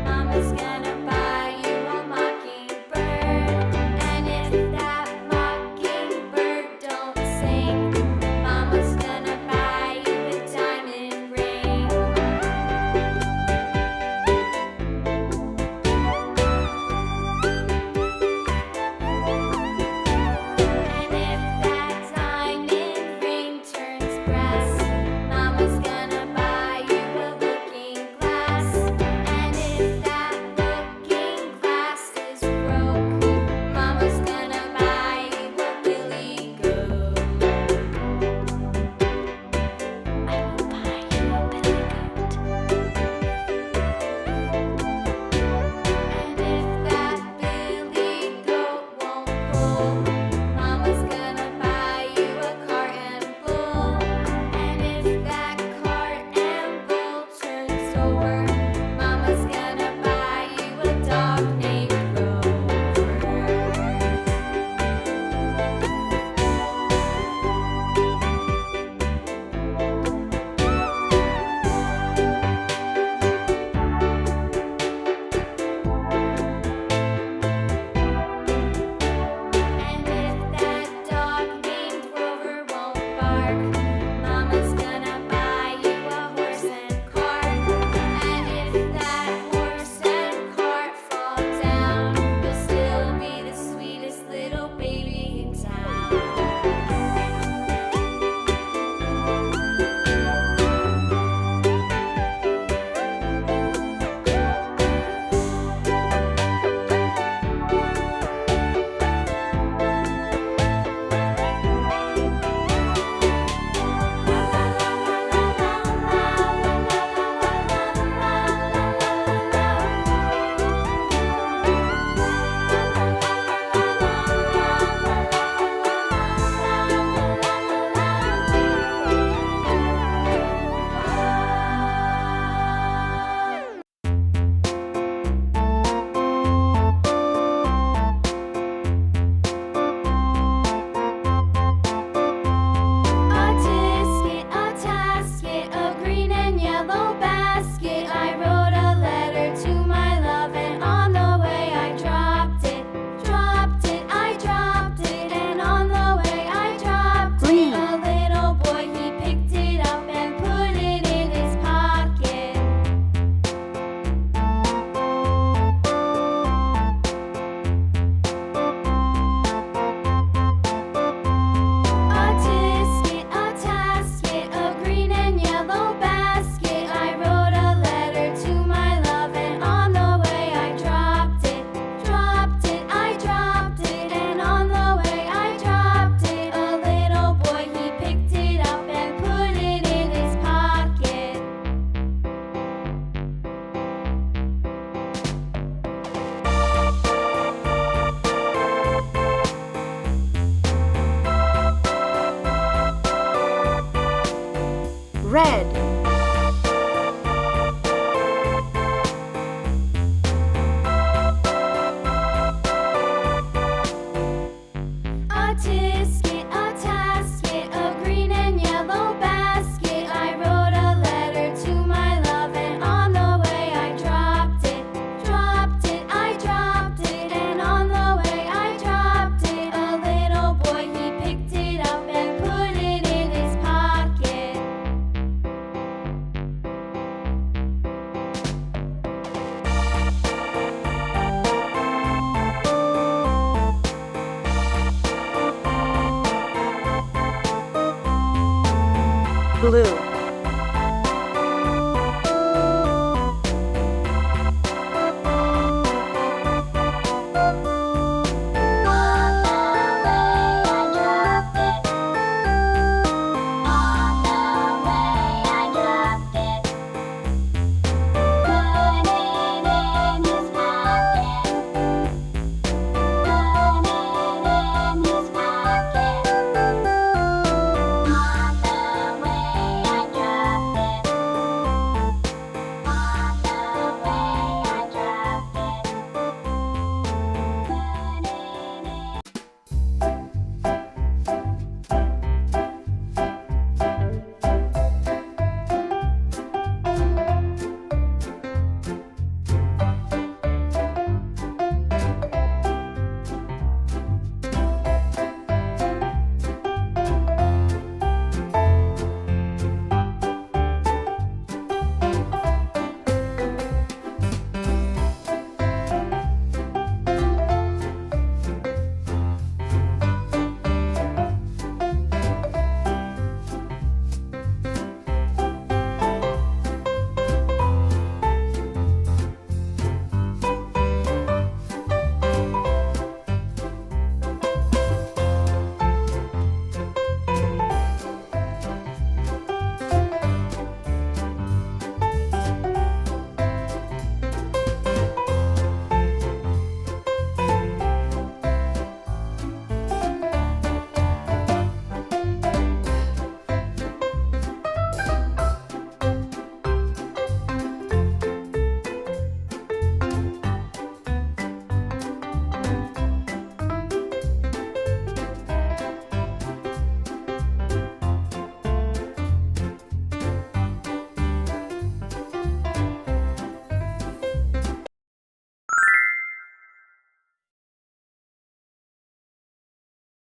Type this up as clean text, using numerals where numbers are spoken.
Mama's gonna buy you a mockingbird. And if that mockingbird don't sing, Mama's gonna buy you a diamond ring. And if that diamond ring turns brass, Mama's gonna buy you a looking glass. And if that looking glass is broke, Mama's gonna buy you a billy goat. I will buy you a billy goat. And if that billy goat won't pull, Mama's gonna buy you a cart and bull. And if that cart and bull turns over, Mama's gonna buy you a dog named Rover. And if that dog named Rover won't bark, Mama's gonna buy you a horse and cart. And if that horse and cart fall down, you'll still be the sweetest little baby in town. A tisket, a tasket, a green and yellow basket. I wrote a letter to my love, and on the way I dropped it, I dropped it, and on the way I dropped Green. it. A little boy, he picked it up and put it in his pocket. A tisket, a tasket, a green and yellow basket. I wrote a letter to my love, and on the way I dropped it, I dropped it, and on the way I dropped it. A little boy, he picked it up and put it in his pocket. Red. A tisket, a tasket, a green and yellow basket. I wrote a letter to my love, and on the way I dropped it, I dropped it, and on the way I dropped it. A little boy, he picked it up and put it in his pocket. Blue.